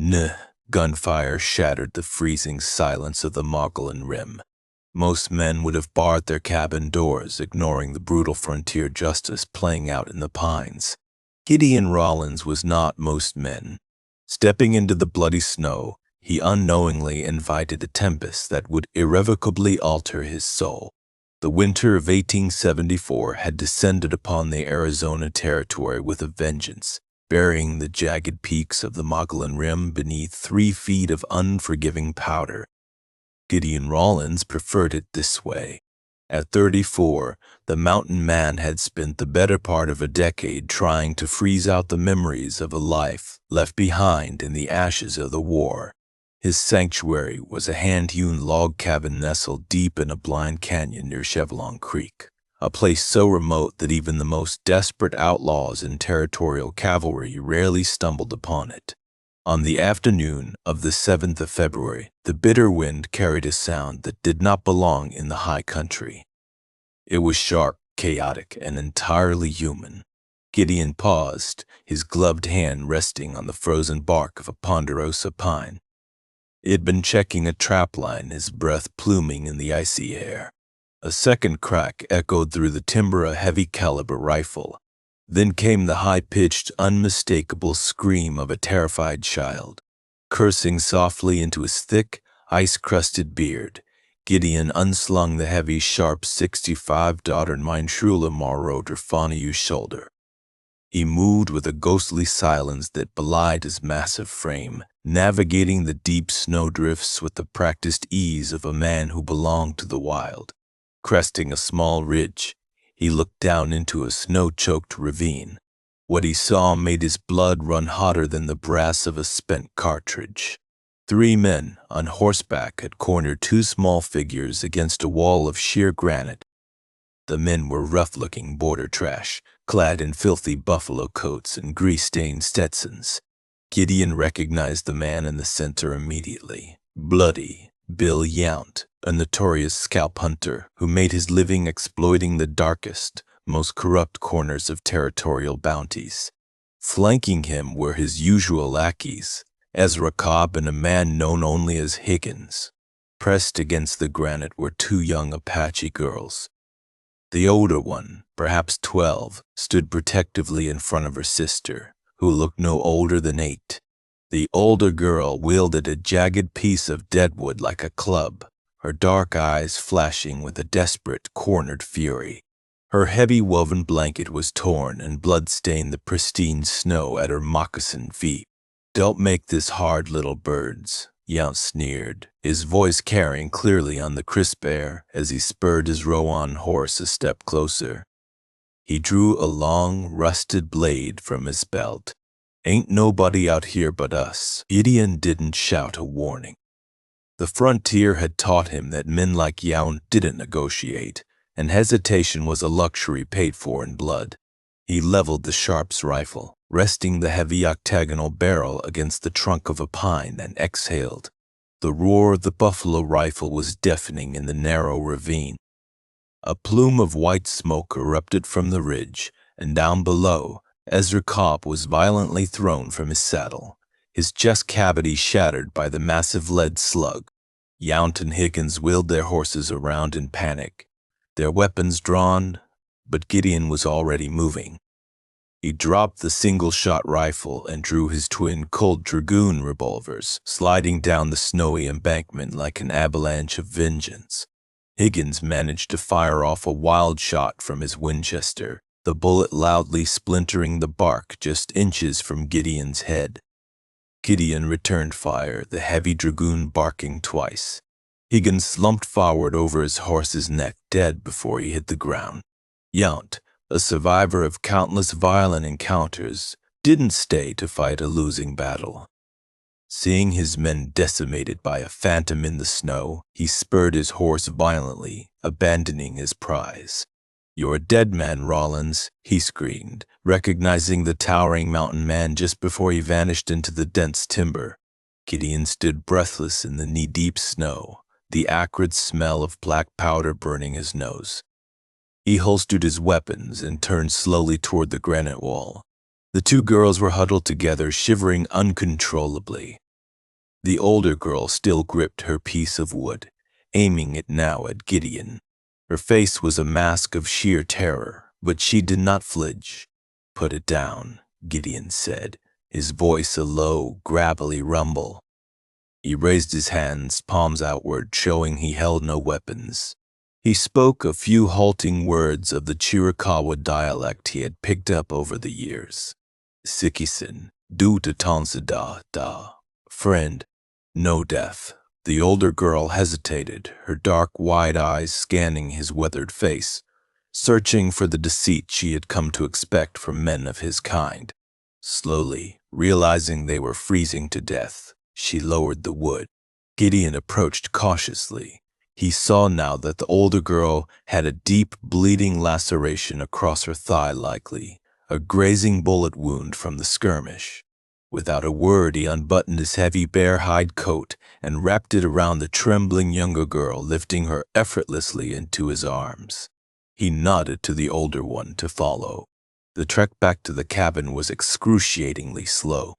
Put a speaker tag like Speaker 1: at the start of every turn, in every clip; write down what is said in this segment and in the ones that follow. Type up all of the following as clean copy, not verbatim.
Speaker 1: Nuh! Gunfire shattered the freezing silence of the Mogollon Rim. Most men would have barred their cabin doors, ignoring the brutal frontier justice playing out in the pines. Gideon Rollins was not most men. Stepping into the bloody snow, he unknowingly invited a tempest that would irrevocably alter his soul. The winter of 1874 had descended upon the Arizona Territory with a vengeance, burying the jagged peaks of the Mogollon Rim beneath 3 feet of unforgiving powder. Gideon Rollins preferred it this way. At 34, the mountain man had spent the better part of a decade trying to freeze out the memories of a life left behind in the ashes of the war. His sanctuary was a hand-hewn log cabin nestled deep in a blind canyon near Chevelon Creek, a place so remote that even the most desperate outlaws and territorial cavalry rarely stumbled upon it. On the afternoon of the 7th of February, the bitter wind carried a sound that did not belong in the high country. It was sharp, chaotic, and entirely human. Gideon paused, his gloved hand resting on the frozen bark of a ponderosa pine. He had been checking a trapline, his breath pluming in the icy air. A second crack echoed through the timber a heavy-caliber rifle. Then came the high-pitched, unmistakable scream of a terrified child. Cursing softly into his thick, ice-crusted beard, Gideon unslung the heavy, sharp 65 Doddern Meinschule Marauder Faniu's shoulder. He moved with a ghostly silence that belied his massive frame, navigating the deep snowdrifts with the practiced ease of a man who belonged to the wild. Cresting a small ridge, he looked down into a snow-choked ravine. What he saw made his blood run hotter than the brass of a spent cartridge. 3 men on horseback had cornered 2 small figures against a wall of sheer granite. The men were rough-looking border trash, clad in filthy buffalo coats and grease-stained Stetsons. Gideon recognized the man in the center immediately. Bloody Bill Yount, a notorious scalp hunter who made his living exploiting the darkest, most corrupt corners of territorial bounties. Flanking him were his usual lackeys, Ezra Cobb and a man known only as Higgins. Pressed against the granite were 2 young Apache girls. The older one, perhaps 12, stood protectively in front of her sister, who looked no older than 8. The older girl wielded a jagged piece of deadwood like a club, her dark eyes flashing with a desperate, cornered fury. Her heavy woven blanket was torn and blood stained the pristine snow at her moccasined feet. "Don't make this hard, little birds," Yount sneered, his voice carrying clearly on the crisp air as he spurred his roan horse a step closer. He drew a long, rusted blade from his belt. "Ain't nobody out here but us." Gideon didn't shout a warning. The frontier had taught him that men like Yount didn't negotiate, and hesitation was a luxury paid for in blood. He leveled the Sharp's rifle, resting the heavy octagonal barrel against the trunk of a pine, and exhaled. The roar of the buffalo rifle was deafening in the narrow ravine. A plume of white smoke erupted from the ridge, and down below, Ezra Cobb was violently thrown from his saddle, his chest cavity shattered by the massive lead slug. Yount and Higgins wheeled their horses around in panic, their weapons drawn, but Gideon was already moving. He dropped the single-shot rifle and drew his twin Colt Dragoon revolvers, sliding down the snowy embankment like an avalanche of vengeance. Higgins managed to fire off a wild shot from his Winchester, the bullet loudly splintering the bark just inches from Gideon's head. Gideon returned fire, the heavy dragoon barking twice. Higgins slumped forward over his horse's neck, dead before he hit the ground. Yount, a survivor of countless violent encounters, didn't stay to fight a losing battle. Seeing his men decimated by a phantom in the snow, he spurred his horse violently, abandoning his prize. "You're a dead man, Rollins," he screamed, recognizing the towering mountain man just before he vanished into the dense timber. Gideon stood breathless in the knee-deep snow, the acrid smell of black powder burning his nose. He holstered his weapons and turned slowly toward the granite wall. The 2 girls were huddled together, shivering uncontrollably. The older girl still gripped her piece of wood, aiming it now at Gideon. Her face was a mask of sheer terror, but she did not flinch. "Put it down," Gideon said, his voice a low, gravelly rumble. He raised his hands, palms outward, showing he held no weapons. He spoke a few halting words of the Chiricahua dialect he had picked up over the years. "Sikisin, du tatansa da. Friend, no death." The older girl hesitated, her dark, wide eyes scanning his weathered face, searching for the deceit she had come to expect from men of his kind. Slowly, realizing they were freezing to death, she lowered the wood. Gideon approached cautiously. He saw now that the older girl had a deep, bleeding laceration across her thigh, likely a grazing bullet wound from the skirmish. Without a word, he unbuttoned his heavy bear hide coat and wrapped it around the trembling younger girl, lifting her effortlessly into his arms. He nodded to the older one to follow. The trek back to the cabin was excruciatingly slow.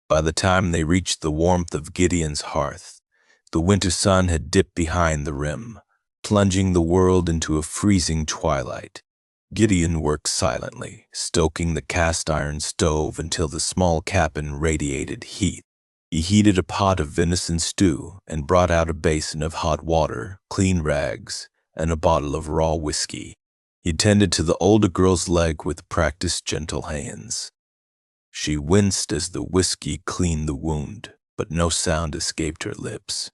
Speaker 1: By the time they reached the warmth of Gideon's hearth, the winter sun had dipped behind the rim, plunging the world into a freezing twilight. Gideon worked silently, stoking the cast-iron stove until the small cabin radiated heat. He heated a pot of venison stew and brought out a basin of hot water, clean rags, and a bottle of raw whiskey. He tended to the older girl's leg with practiced, gentle hands. She winced as the whiskey cleaned the wound, but no sound escaped her lips.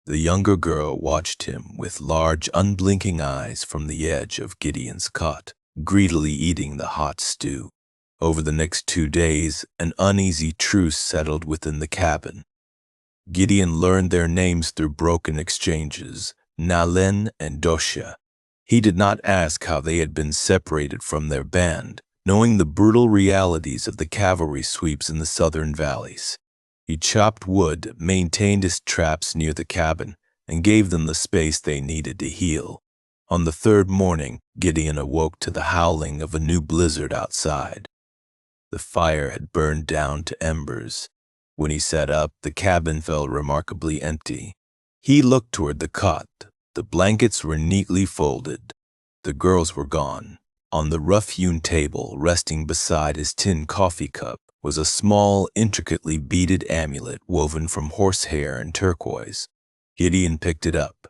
Speaker 1: The younger girl watched him with large, unblinking eyes from the edge of Gideon's cot, greedily eating the hot stew. Over the next 2 days, an uneasy truce settled within the cabin. Gideon learned their names through broken exchanges, Nalen and Dosha. He did not ask how they had been separated from their band, knowing the brutal realities of the cavalry sweeps in the southern valleys. He chopped wood, maintained his traps near the cabin, and gave them the space they needed to heal. On the 3rd morning, Gideon awoke to the howling of a new blizzard outside. The fire had burned down to embers. When he sat up, the cabin felt remarkably empty. He looked toward the cot. The blankets were neatly folded. The girls were gone. On the rough-hewn table, resting beside his tin coffee cup, was a small, intricately beaded amulet woven from horsehair and turquoise. Gideon picked it up,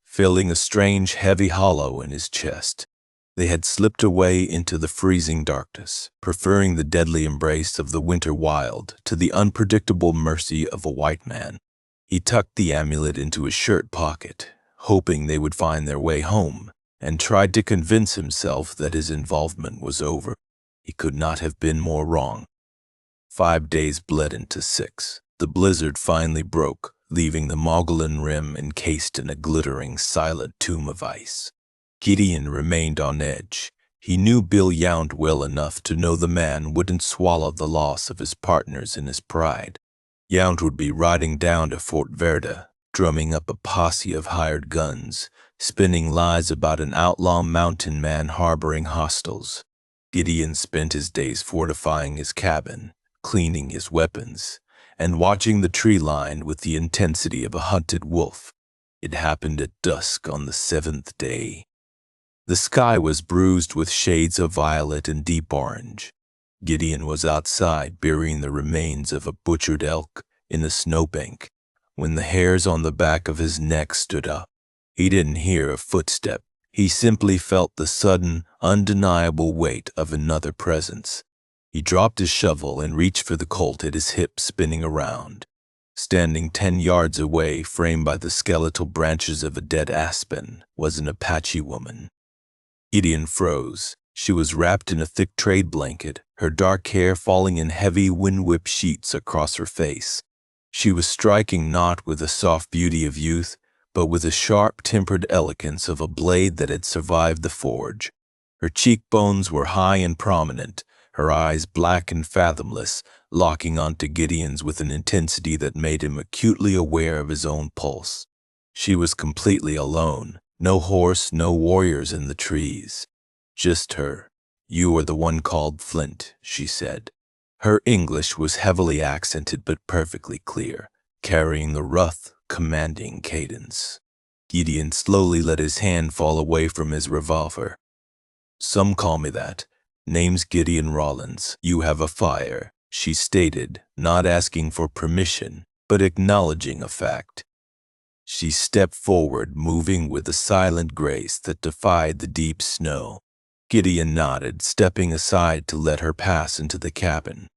Speaker 1: filling a strange, heavy hollow in his chest. They had slipped away into the freezing darkness, preferring the deadly embrace of the winter wild to the unpredictable mercy of a white man. He tucked the amulet into his shirt pocket, hoping they would find their way home, and tried to convince himself that his involvement was over. He could not have been more wrong. 5 days bled into 6. The blizzard finally broke, leaving the Mogollon Rim encased in a glittering, silent tomb of ice. Gideon remained on edge. He knew Bill Yount well enough to know the man wouldn't swallow the loss of his partners in his pride. Yount would be riding down to Fort Verde, drumming up a posse of hired guns, spinning lies about an outlaw mountain man harboring hostiles. Gideon spent his days fortifying his cabin, cleaning his weapons, and watching the tree line with the intensity of a hunted wolf. It happened at dusk on the 7th day. The sky was bruised with shades of violet and deep orange. Gideon was outside burying the remains of a butchered elk in a snowbank when the hairs on the back of his neck stood up. He didn't hear a footstep. He simply felt the sudden, undeniable weight of another presence. He dropped his shovel and reached for the Colt at his hip, spinning around. Standing 10 yards away, framed by the skeletal branches of a dead aspen, was an Apache woman. Gideon froze. She was wrapped in a thick trade blanket, her dark hair falling in heavy wind-whipped sheets across her face. She was striking not with the soft beauty of youth, but with the sharp-tempered elegance of a blade that had survived the forge. Her cheekbones were high and prominent, her eyes black and fathomless, locking onto Gideon's with an intensity that made him acutely aware of his own pulse. She was completely alone. No horse, no warriors in the trees. Just her. "You are the one called Flint," she said. Her English was heavily accented but perfectly clear. carrying a rough, commanding cadence. Gideon slowly let his hand fall away from his revolver. "Some call me that. Name's Gideon Rollins. You have a fire," she stated, not asking for permission, but acknowledging a fact. She stepped forward, moving with a silent grace that defied the deep snow. Gideon nodded, stepping aside to let her pass into the cabin.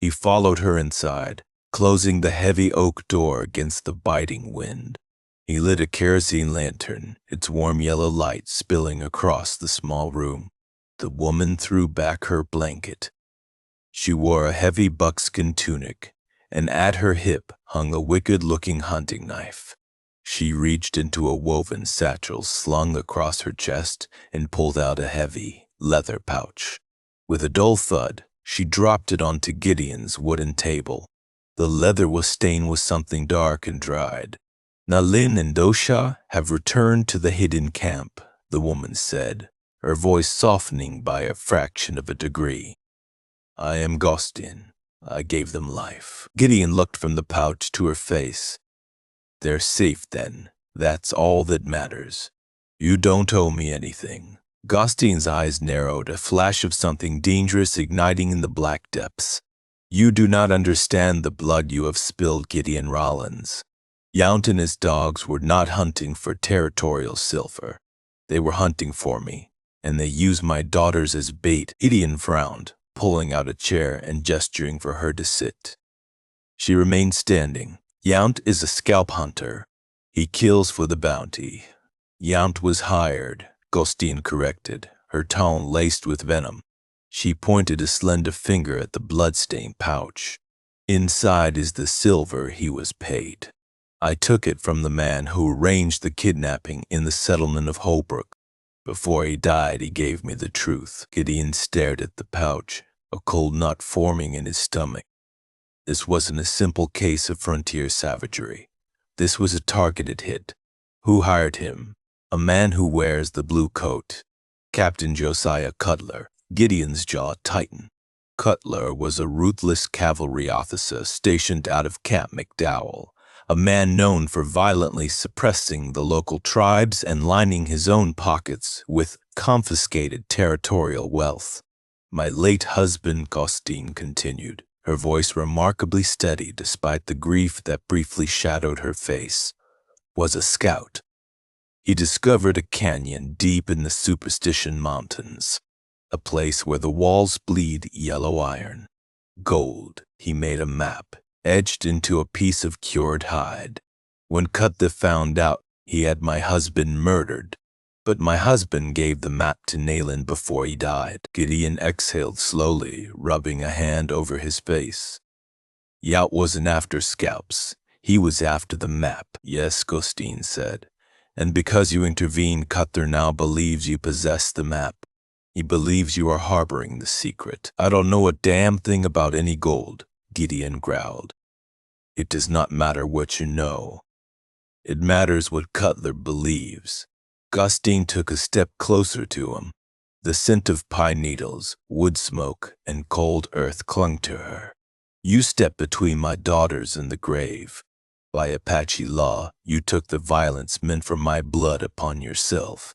Speaker 1: He followed her inside, closing the heavy oak door against the biting wind. He lit a kerosene lantern, its warm yellow light spilling across the small room. The woman threw back her blanket. She wore a heavy buckskin tunic, and at her hip hung a wicked-looking hunting knife. She reached into a woven satchel slung across her chest and pulled out a heavy, leather pouch. With a dull thud, she dropped it onto Gideon's wooden table. The leather was stained with something dark and dried. "Nalin and Dosha have returned to the hidden camp," the woman said, her voice softening by a fraction of a degree. "I am Gostin. I gave them life." Gideon looked from the pouch to her face. "They're safe then. That's all that matters. You don't owe me anything." Gostin's eyes narrowed, a flash of something dangerous igniting in the black depths. "You do not understand the blood you have spilled, Gideon Rollins. Yount and his dogs were not hunting for territorial silver. They were hunting for me, and they used my daughters as bait." Gideon frowned, pulling out a chair and gesturing for her to sit. She remained standing. "Yount is a scalp hunter. He kills for the bounty." "Yount was hired," Gostin corrected, her tone laced with venom. She pointed a slender finger at the blood-stained pouch. "Inside is the silver he was paid. I took it from the man who arranged the kidnapping in the settlement of Holbrook. Before he died, he gave me the truth." Gideon stared at the pouch, a cold knot forming in his stomach. This wasn't a simple case of frontier savagery. This was a targeted hit. Who hired him? A man who wears the blue coat. Captain Josiah Cutler. Gideon's jaw tightened. Cutler was a ruthless cavalry officer stationed out of Camp McDowell, a man known for violently suppressing the local tribes and lining his own pockets with confiscated territorial wealth. "My late husband," Gostin continued, her voice remarkably steady despite the grief that briefly shadowed her face, "was a scout. He discovered a canyon deep in the Superstition Mountains, a place where the walls bleed yellow iron. Gold. He made a map, etched into a piece of cured hide. When Cutler found out, he had my husband murdered. But my husband gave the map to Nayland before he died." Gideon exhaled slowly, rubbing a hand over his face. "Yount wasn't after scalps. He was after the map." "Yes," Gostin said. "And because you intervened, Cutler now believes you possess the map. He believes you are harboring the secret." "I don't know a damn thing about any gold," Gideon growled. "It does not matter what you know. It matters what Cutler believes." Gostin took a step closer to him. The scent of pine needles, wood smoke, and cold earth clung to her. "You stepped between my daughters and the grave. By Apache law, you took the violence meant for my blood upon yourself.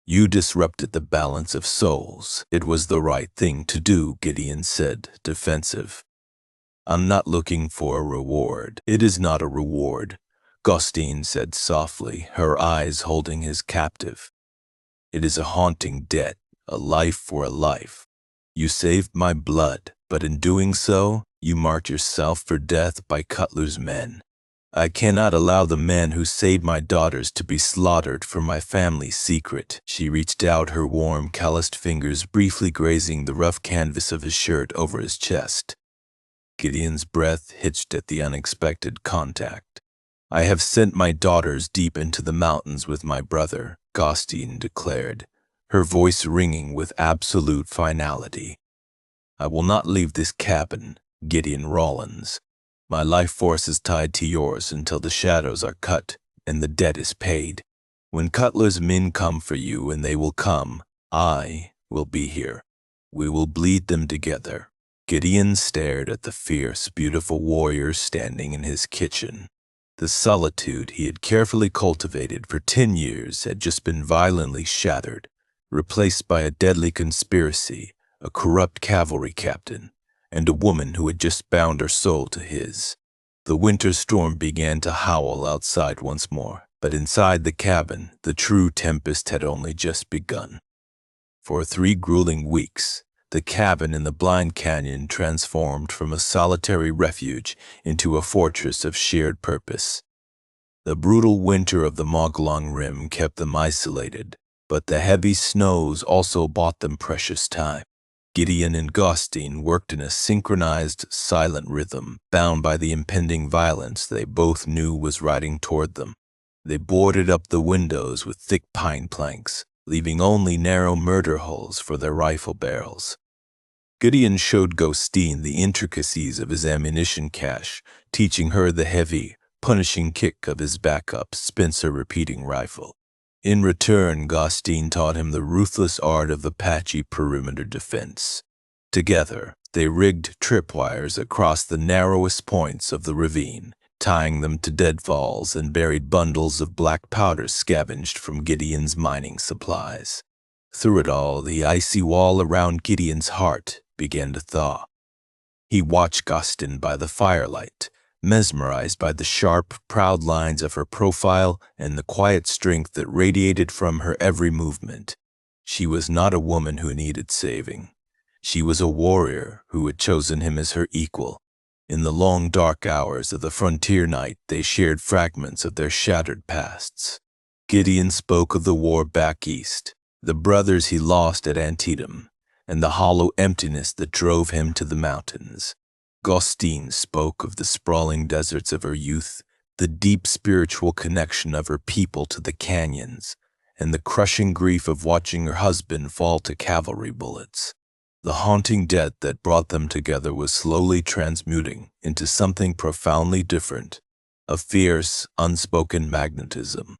Speaker 1: You disrupted the balance of souls." "It was the right thing to do," Gideon said, defensive. "I'm not looking for a reward." "It is not a reward," Gostin said softly, her eyes holding his captive. "It is a haunting debt, a life for a life. You saved my blood, but in doing so, you marked yourself for death by Cutler's men. I cannot allow the men who saved my daughters to be slaughtered for my family's secret." She reached out, her warm, calloused fingers briefly grazing the rough canvas of his shirt over his chest. Gideon's breath hitched at the unexpected contact. "I have sent my daughters deep into the mountains with my brother," Gostin declared, her voice ringing with absolute finality. "I will not leave this cabin, Gideon Rollins. My life force is tied to yours until the shadows are cut and the debt is paid. When Cutler's men come for you, and they will come, I will be here. We will bleed them together." Gideon stared at the fierce, beautiful warrior standing in his kitchen. The solitude he had carefully cultivated for 10 years had just been violently shattered, replaced by a deadly conspiracy, a corrupt cavalry captain, and a woman who had just bound her soul to his. The winter storm began to howl outside once more, but inside the cabin, the true tempest had only just begun. For 3 grueling weeks, the cabin in the blind canyon transformed from a solitary refuge into a fortress of shared purpose. The brutal winter of the Mogollon Rim kept them isolated, but the heavy snows also bought them precious time. Gideon and Gosteen worked in a synchronized, silent rhythm, bound by the impending violence they both knew was riding toward them. They boarded up the windows with thick pine planks, leaving only narrow murder holes for their rifle barrels. Gideon showed Gosteen the intricacies of his ammunition cache, teaching her the heavy, punishing kick of his backup Spencer repeating rifle. In return, Gosteen taught him the ruthless art of Apache perimeter defense. Together, they rigged tripwires across the narrowest points of the ravine, tying them to deadfalls and buried bundles of black powder scavenged from Gideon's mining supplies. Through it all, the icy wall around Gideon's heart began to thaw. He watched Gosteen by the firelight, mesmerized by the sharp, proud lines of her profile and the quiet strength that radiated from her every movement. She was not a woman who needed saving. She was a warrior who had chosen him as her equal. In the long, dark hours of the frontier night, they shared fragments of their shattered pasts. Gideon spoke of the war back east, the brothers he lost at Antietam, and the hollow emptiness that drove him to the mountains. Gosteen spoke of the sprawling deserts of her youth, the deep spiritual connection of her people to the canyons, and the crushing grief of watching her husband fall to cavalry bullets. The haunting debt that brought them together was slowly transmuting into something profoundly different, a fierce, unspoken magnetism.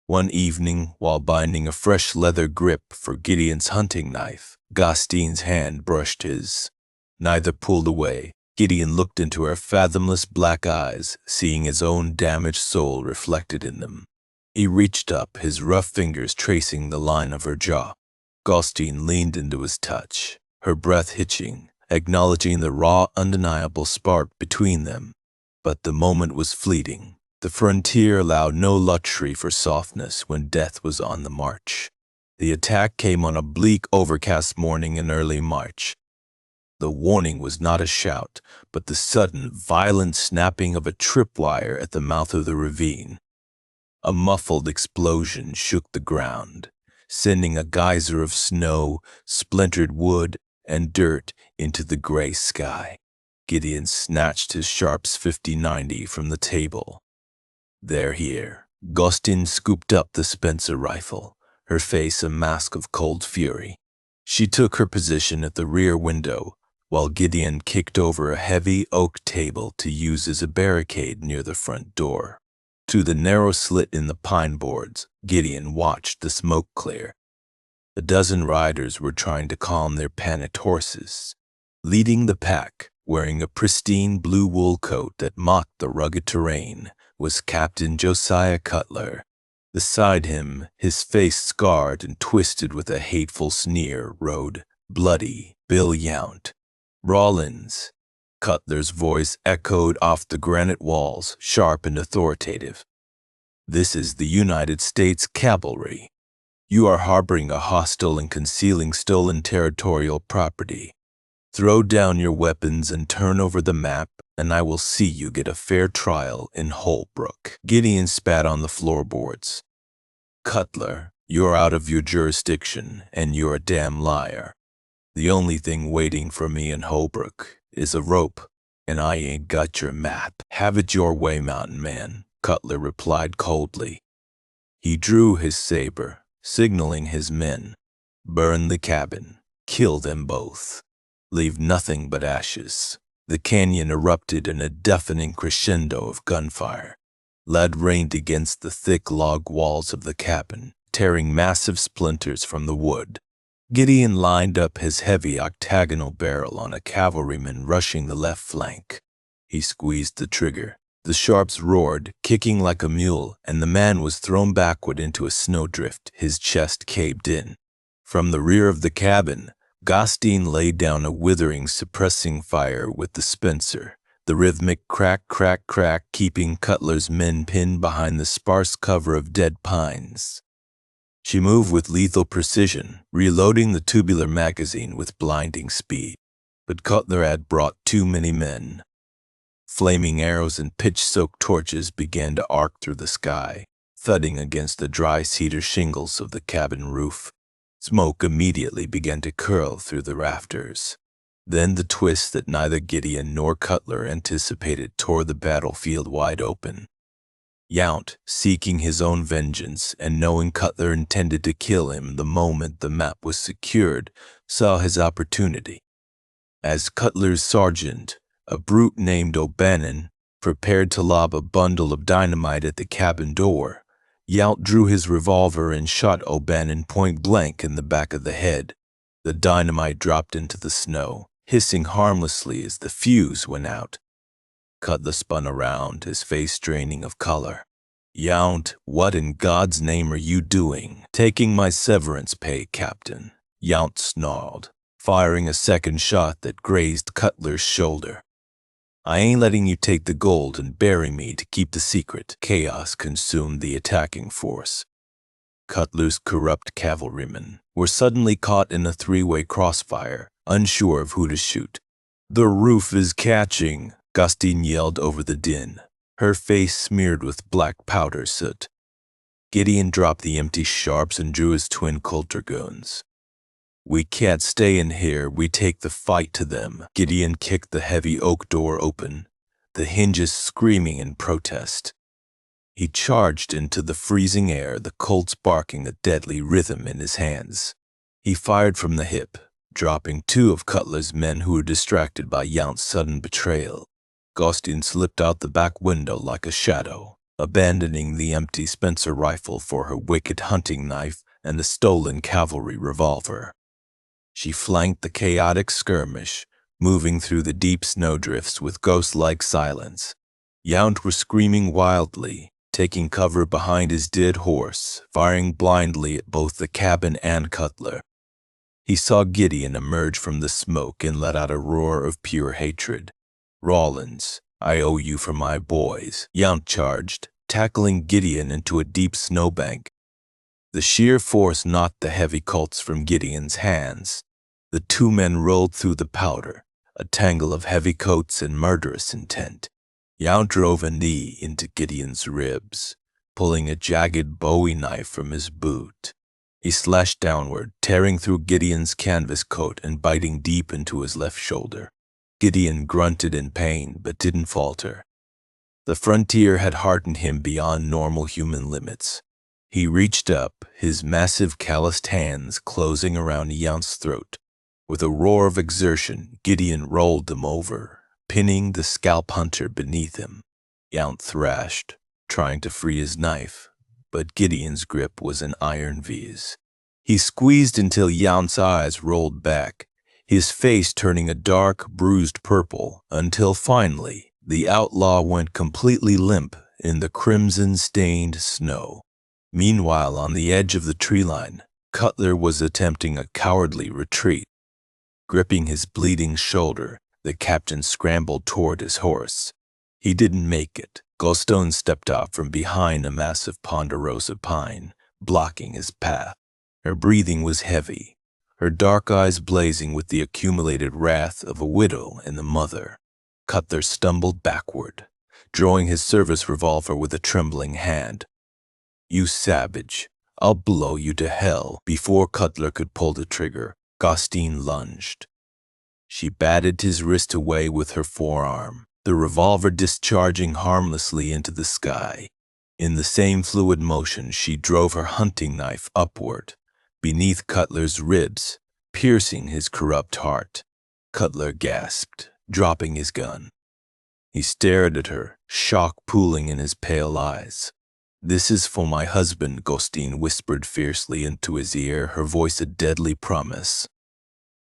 Speaker 1: One evening, while binding a fresh leather grip for Gideon's hunting knife, Gosteen's hand brushed his. Neither pulled away. Gideon looked into her fathomless black eyes, seeing his own damaged soul reflected in them. He reached up, his rough fingers tracing the line of her jaw. Gosteen leaned into his touch, her breath hitching, acknowledging the raw, undeniable spark between them. But the moment was fleeting. The frontier allowed no luxury for softness when death was on the march. The attack came on a bleak, overcast morning in early March. The warning was not a shout, but the sudden, violent snapping of a tripwire at the mouth of the ravine. A muffled explosion shook the ground, sending a geyser of snow, splintered wood, and dirt into the gray sky. Gideon snatched his Sharps 50-90 from the table. "They're here." Gosteen scooped up the Spencer rifle, her face a mask of cold fury. She took her position at the rear window, while Gideon kicked over a heavy oak table to use as a barricade near the front door. Through the narrow slit in the pine boards, Gideon watched the smoke clear. A dozen riders were trying to calm their panicked horses. Leading the pack, wearing a pristine blue wool coat that mocked the rugged terrain, was Captain Josiah Cutler. Beside him, his face scarred and twisted with a hateful sneer, rode Bloody Bill Yount. "Rawlins." Cutler's voice echoed off the granite walls, sharp and authoritative. "This is the United States Cavalry. You are harboring a hostile and concealing stolen territorial property. Throw down your weapons and turn over the map, and I will see you get a fair trial in Holbrook." Gideon spat on the floorboards. "Cutler, you're out of your jurisdiction, and you're a damn liar. The only thing waiting for me in Holbrook is a rope, and I ain't got your map." "Have it your way, mountain man," Cutler replied coldly. He drew his saber, signaling his men. "Burn the cabin. Kill them both. Leave nothing but ashes." The canyon erupted in a deafening crescendo of gunfire. Lead rained against the thick log walls of the cabin, tearing massive splinters from the wood. Gideon lined up his heavy octagonal barrel on a cavalryman rushing the left flank. He squeezed the trigger. The sharps roared, kicking like a mule, and the man was thrown backward into a snowdrift, his chest caved in. From the rear of the cabin, Gostin laid down a withering, suppressing fire with the Spencer, the rhythmic crack, crack, crack keeping Cutler's men pinned behind the sparse cover of dead pines. She moved with lethal precision, reloading the tubular magazine with blinding speed. But Cutler had brought too many men. Flaming arrows and pitch-soaked torches began to arc through the sky, thudding against the dry cedar shingles of the cabin roof. Smoke immediately began to curl through the rafters. Then the twist that neither Gideon nor Cutler anticipated tore the battlefield wide open. Yount, seeking his own vengeance and knowing Cutler intended to kill him the moment the map was secured, saw his opportunity. As Cutler's sergeant, a brute named O'Bannon, prepared to lob a bundle of dynamite at the cabin door, Yount drew his revolver and shot O'Bannon point blank in the back of the head. The dynamite dropped into the snow, hissing harmlessly as the fuse went out. Cutler spun around, his face draining of color. "Yount, what in God's name are you doing?" "Taking my severance pay, Captain," Yount snarled, firing a second shot that grazed Cutler's shoulder. "I ain't letting you take the gold and bury me to keep the secret." Chaos consumed the attacking force. Cutler's corrupt cavalrymen were suddenly caught in a three-way crossfire, unsure of who to shoot. "The roof is catching," Gostin yelled over the din, her face smeared with black powder soot. Gideon dropped the empty sharps and drew his twin Colt dragoons. "We can't stay in here, we take the fight to them." Gideon kicked the heavy oak door open, the hinges screaming in protest. He charged into the freezing air, the Colts barking a deadly rhythm in his hands. He fired from the hip, dropping two of Cutler's men who were distracted by Yount's sudden betrayal. Gostin slipped out the back window like a shadow, abandoning the empty Spencer rifle for her wicked hunting knife and the stolen cavalry revolver. She flanked the chaotic skirmish, moving through the deep snowdrifts with ghost-like silence. Yount was screaming wildly, taking cover behind his dead horse, firing blindly at both the cabin and Cutler. He saw Gideon emerge from the smoke and let out a roar of pure hatred. "Rawlins, I owe you for my boys," Yount charged, tackling Gideon into a deep snowbank. The sheer force knocked the heavy Colts from Gideon's hands. The two men rolled through the powder, a tangle of heavy coats and murderous intent. Yount drove a knee into Gideon's ribs, pulling a jagged Bowie knife from his boot. He slashed downward, tearing through Gideon's canvas coat and biting deep into his left shoulder. Gideon grunted in pain, but didn't falter. The frontier had hardened him beyond normal human limits. He reached up, his massive calloused hands closing around Yount's throat. With a roar of exertion, Gideon rolled them over, pinning the scalp hunter beneath him. Yount thrashed, trying to free his knife, but Gideon's grip was an iron vise. He squeezed until Yount's eyes rolled back, his face turning a dark, bruised purple, until finally the outlaw went completely limp in the crimson-stained snow. Meanwhile, on the edge of the tree line, Cutler was attempting a cowardly retreat. Gripping his bleeding shoulder, the captain scrambled toward his horse. He didn't make it. Gostin stepped out from behind a massive ponderosa pine, blocking his path. Her breathing was heavy, her dark eyes blazing with the accumulated wrath of a widow and a mother. Cutler stumbled backward, drawing his service revolver with a trembling hand. "You savage, I'll blow you to hell." Before Cutler could pull the trigger, Gostin lunged. She batted his wrist away with her forearm, the revolver discharging harmlessly into the sky. In the same fluid motion, she drove her hunting knife upward, beneath Cutler's ribs, piercing his corrupt heart. Cutler gasped, dropping his gun. He stared at her, shock pooling in his pale eyes. "This is for my husband," Ghosteen whispered fiercely into his ear, her voice a deadly promise.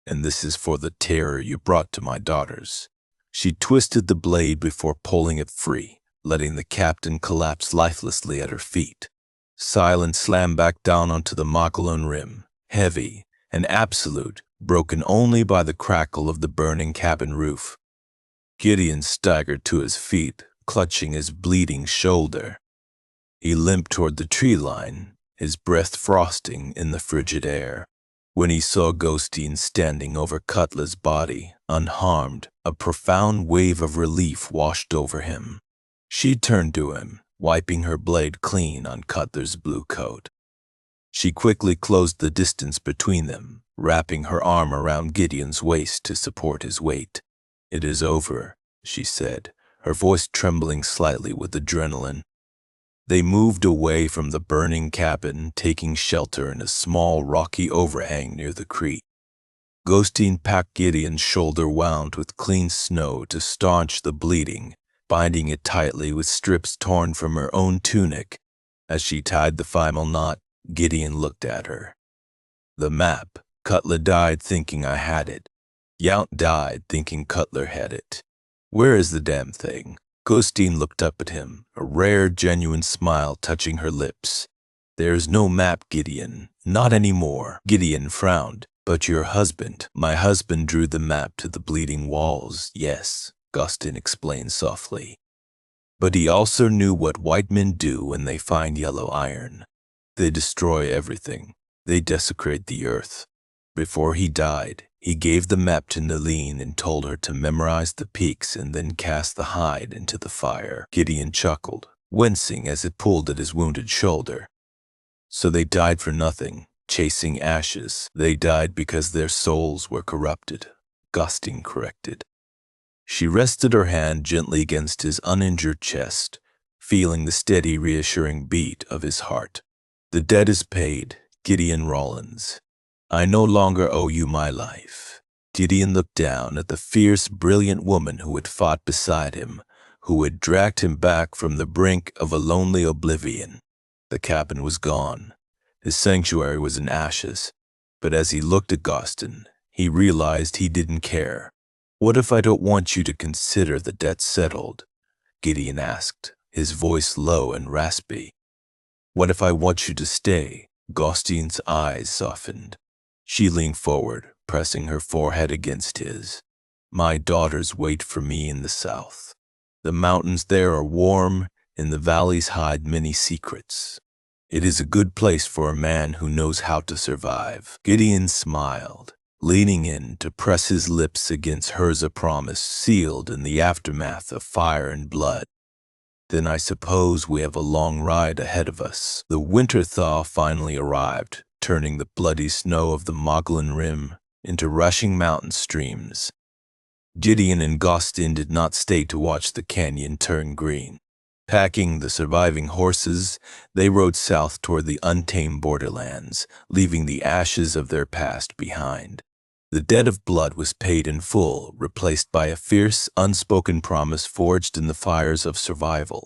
Speaker 1: "And this is for the terror you brought to my daughters." She twisted the blade before pulling it free, letting the captain collapse lifelessly at her feet. Silence slammed back down onto the Magdalene rim, heavy and absolute, broken only by the crackle of the burning cabin roof. Gideon staggered to his feet, clutching his bleeding shoulder. He limped toward the tree line, his breath frosting in the frigid air. When he saw Ghosteen standing over Cutler's body, unharmed, a profound wave of relief washed over him. She turned to him, wiping her blade clean on Cutler's blue coat. She quickly closed the distance between them, wrapping her arm around Gideon's waist to support his weight. "It is over," she said, her voice trembling slightly with adrenaline. They moved away from the burning cabin, taking shelter in a small rocky overhang near the creek. Ghosteen packed Gideon's shoulder wound with clean snow to staunch the bleeding, binding it tightly with strips torn from her own tunic. As she tied the final knot, Gideon looked at her. "The map. Cutler died thinking I had it. Yount died thinking Cutler had it. Where is the damn thing?" Ghosteen looked up at him, a rare, genuine smile touching her lips. "There's no map, Gideon. Not anymore." Gideon frowned. "But your husband." "My husband drew the map to the bleeding walls, yes," Ghosteen explained softly. "But he also knew what white men do when they find yellow iron. They destroy everything. They desecrate the earth. Before he died, he gave the map to Naline and told her to memorize the peaks and then cast the hide into the fire." Gideon chuckled, wincing as it pulled at his wounded shoulder. "So they died for nothing, chasing ashes. They died because their souls were corrupted," Ghosteen corrected. She rested her hand gently against his uninjured chest, feeling the steady, reassuring beat of his heart. "The debt is paid, Gideon Rawlins. I no longer owe you my life." Gideon looked down at the fierce, brilliant woman who had fought beside him, who had dragged him back from the brink of a lonely oblivion. The cabin was gone. His sanctuary was in ashes. But as he looked at Ghosteen, he realized he didn't care. "What if I don't want you to consider the debt settled?" Gideon asked, his voice low and raspy. "What if I want you to stay?" Ghosteen's eyes softened. She leaned forward, pressing her forehead against his. "My daughters wait for me in the south. The mountains there are warm, and the valleys hide many secrets. It is a good place for a man who knows how to survive." Gideon smiled, leaning in to press his lips against hers, a promise sealed in the aftermath of fire and blood. "Then I suppose we have a long ride ahead of us." The winter thaw finally arrived, turning the bloody snow of the Magdalene rim into rushing mountain streams. Gideon and Ghosteen did not stay to watch the canyon turn green. Packing the surviving horses, they rode south toward the untamed borderlands, leaving the ashes of their past behind. The debt of blood was paid in full, replaced by a fierce, unspoken promise forged in the fires of survival.